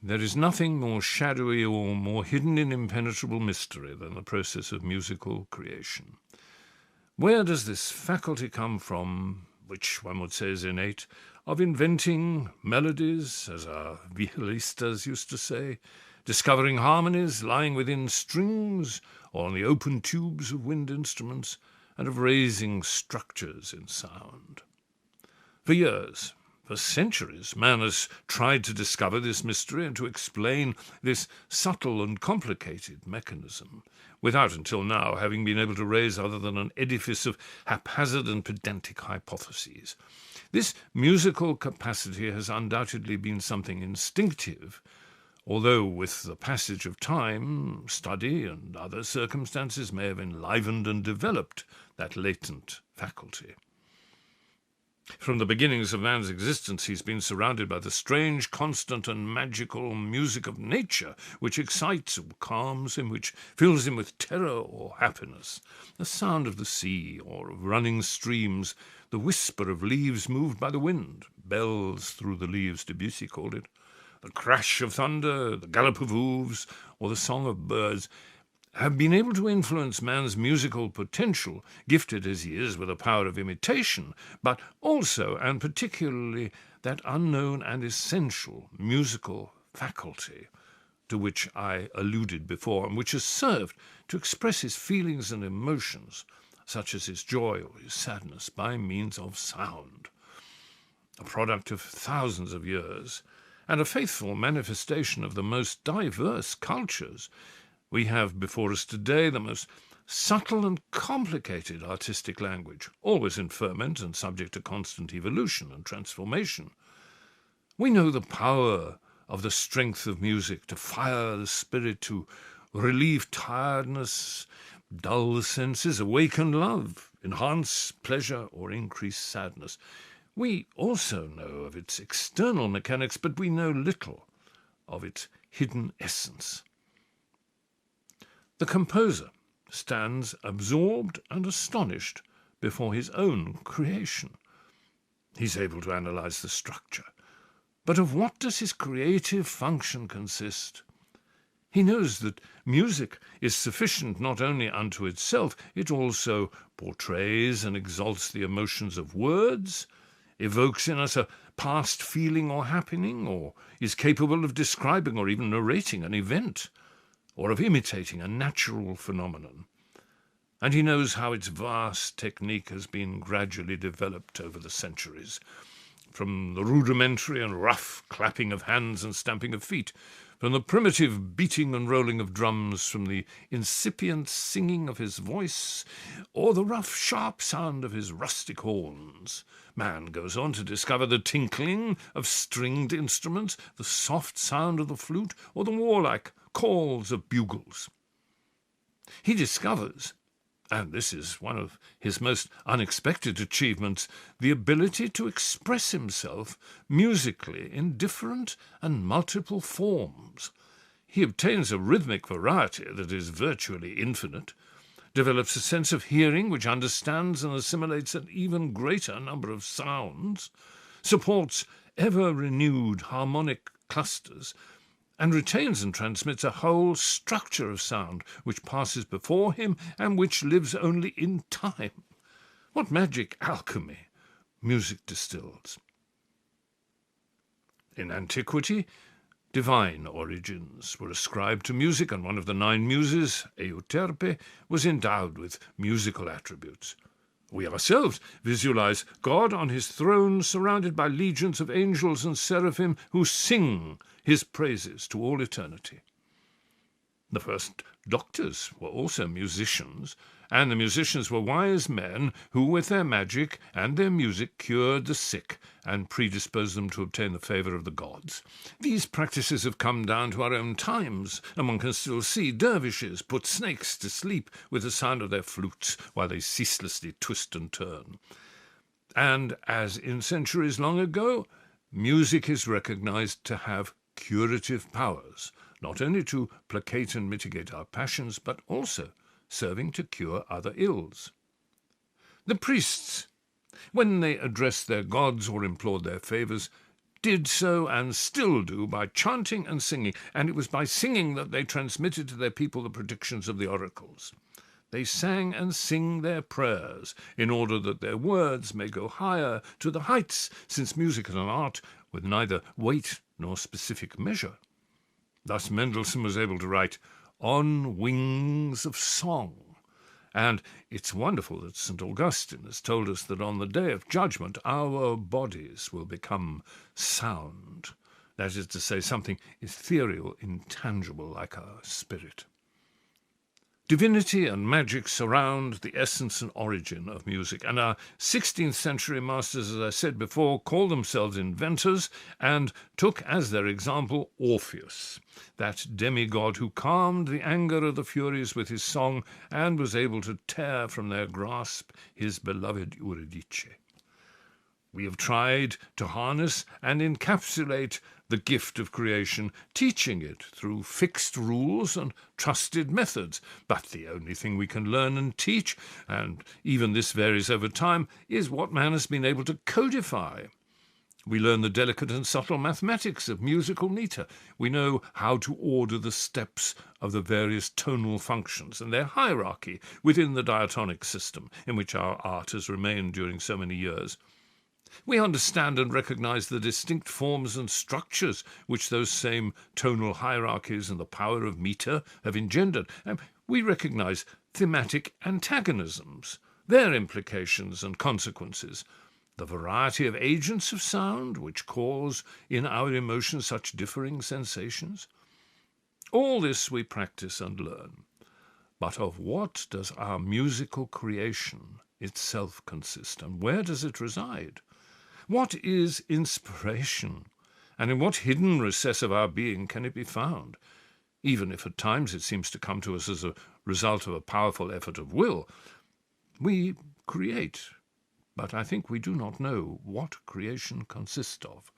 There is nothing more shadowy or more hidden in impenetrable mystery than the process of musical creation. Where does this faculty come from, which one would say is innate, of inventing melodies, as our violistas used to say, discovering harmonies lying within strings or on the open tubes of wind instruments, and of raising structures in sound? For years, for centuries, man has tried to discover this mystery and to explain this subtle and complicated mechanism, without until now having been able to raise other than an edifice of haphazard and pedantic hypotheses. This musical capacity has undoubtedly been something instinctive, although with the passage of time, study and other circumstances may have enlivened and developed that latent faculty. From the beginnings of man's existence, he's been surrounded by the strange, constant and magical music of nature, which excites or calms him, which fills him with terror or happiness. The sound of the sea or of running streams, the whisper of leaves moved by the wind, bells through the leaves, Debussy called it, the crash of thunder, the gallop of hooves, or the song of birds, have been able to influence man's musical potential, gifted as he is with a power of imitation, but also and particularly that unknown and essential musical faculty to which I alluded before, and which has served to express his feelings and emotions, such as his joy or his sadness, by means of sound. A product of thousands of years, and a faithful manifestation of the most diverse cultures, we have before us today the most subtle and complicated artistic language, always in ferment and subject to constant evolution and transformation. We know the power of the strength of music to fire the spirit, to relieve tiredness, dull the senses, awaken love, enhance pleasure, or increase sadness. We also know of its external mechanics, but we know little of its hidden essence. The composer stands absorbed and astonished before his own creation. He's able to analyze the structure. But of what does his creative function consist? He knows that music is sufficient not only unto itself, it also portrays and exalts the emotions of words, evokes in us a past feeling or happening, or is capable of describing or even narrating an event, or of imitating a natural phenomenon. And he knows how its vast technique has been gradually developed over the centuries, from the rudimentary and rough clapping of hands and stamping of feet, from the primitive beating and rolling of drums, from the incipient singing of his voice, or the rough, sharp sound of his rustic horns. Man goes on to discover the tinkling of stringed instruments, the soft sound of the flute, or the warlike calls of bugles. He discovers, and this is one of his most unexpected achievements, the ability to express himself musically in different and multiple forms. He obtains a rhythmic variety that is virtually infinite, develops a sense of hearing which understands and assimilates an even greater number of sounds, supports ever-renewed harmonic clusters, and retains and transmits a whole structure of sound which passes before him and which lives only in time. What magic alchemy music distills! In antiquity, divine origins were ascribed to music, and one of the 9 muses, Euterpe, was endowed with musical attributes. We ourselves visualize God on his throne, surrounded by legions of angels and seraphim who sing his praises to all eternity. The first doctors were also musicians, and the musicians were wise men who, with their magic and their music, cured the sick and predisposed them to obtain the favour of the gods. These practices have come down to our own times, and one can still see dervishes put snakes to sleep with the sound of their flutes while they ceaselessly twist and turn. And, as in centuries long ago, music is recognised to have curative powers, not only to placate and mitigate our passions, but also serving to cure other ills. The priests, when they addressed their gods or implored their favours, did so and still do by chanting and singing, and it was by singing that they transmitted to their people the predictions of the oracles. They sang and sing their prayers in order that their words may go higher to the heights, since music is an art with neither weight nor specific measure. Thus Mendelssohn was able to write, "On wings of song." And it's wonderful that St. Augustine has told us that on the day of judgment our bodies will become sound. That is to say, something ethereal, intangible, like our spirit. Divinity and magic surround the essence and origin of music, and our 16th century masters, as I said before, called themselves inventors and took as their example Orpheus, that demigod who calmed the anger of the Furies with his song and was able to tear from their grasp his beloved Eurydice. We have tried to harness and encapsulate the gift of creation, teaching it through fixed rules and trusted methods. But the only thing we can learn and teach, and even this varies over time, is what man has been able to codify. We learn the delicate and subtle mathematics of musical meter. We know how to order the steps of the various tonal functions and their hierarchy within the diatonic system in which our art has remained during so many years. We understand and recognize the distinct forms and structures which those same tonal hierarchies and the power of meter have engendered. And we recognize thematic antagonisms, their implications and consequences, the variety of agents of sound which cause in our emotions such differing sensations. All this we practice and learn. But of what does our musical creation itself consist, and where does it reside? What is inspiration, and in what hidden recess of our being can it be found? Even if at times it seems to come to us as a result of a powerful effort of will, we create, but I think we do not know what creation consists of,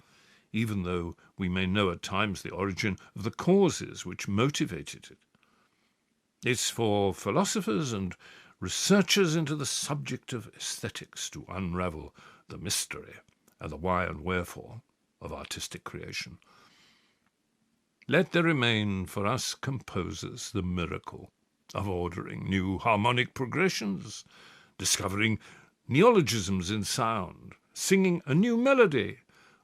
even though we may know at times the origin of the causes which motivated it. It's for philosophers and researchers into the subject of aesthetics to unravel the mystery and the why and wherefore of artistic creation. Let there remain for us composers the miracle of ordering new harmonic progressions, discovering neologisms in sound, singing a new melody,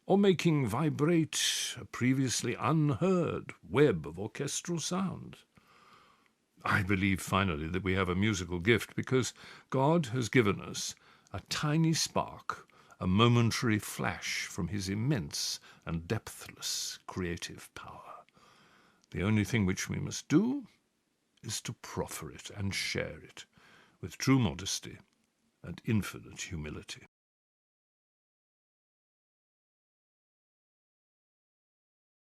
or making vibrate a previously unheard web of orchestral sound. I believe, finally, that we have a musical gift because God has given us a tiny spark, a momentary flash from his immense and depthless creative power. The only thing which we must do is to proffer it and share it with true modesty and infinite humility.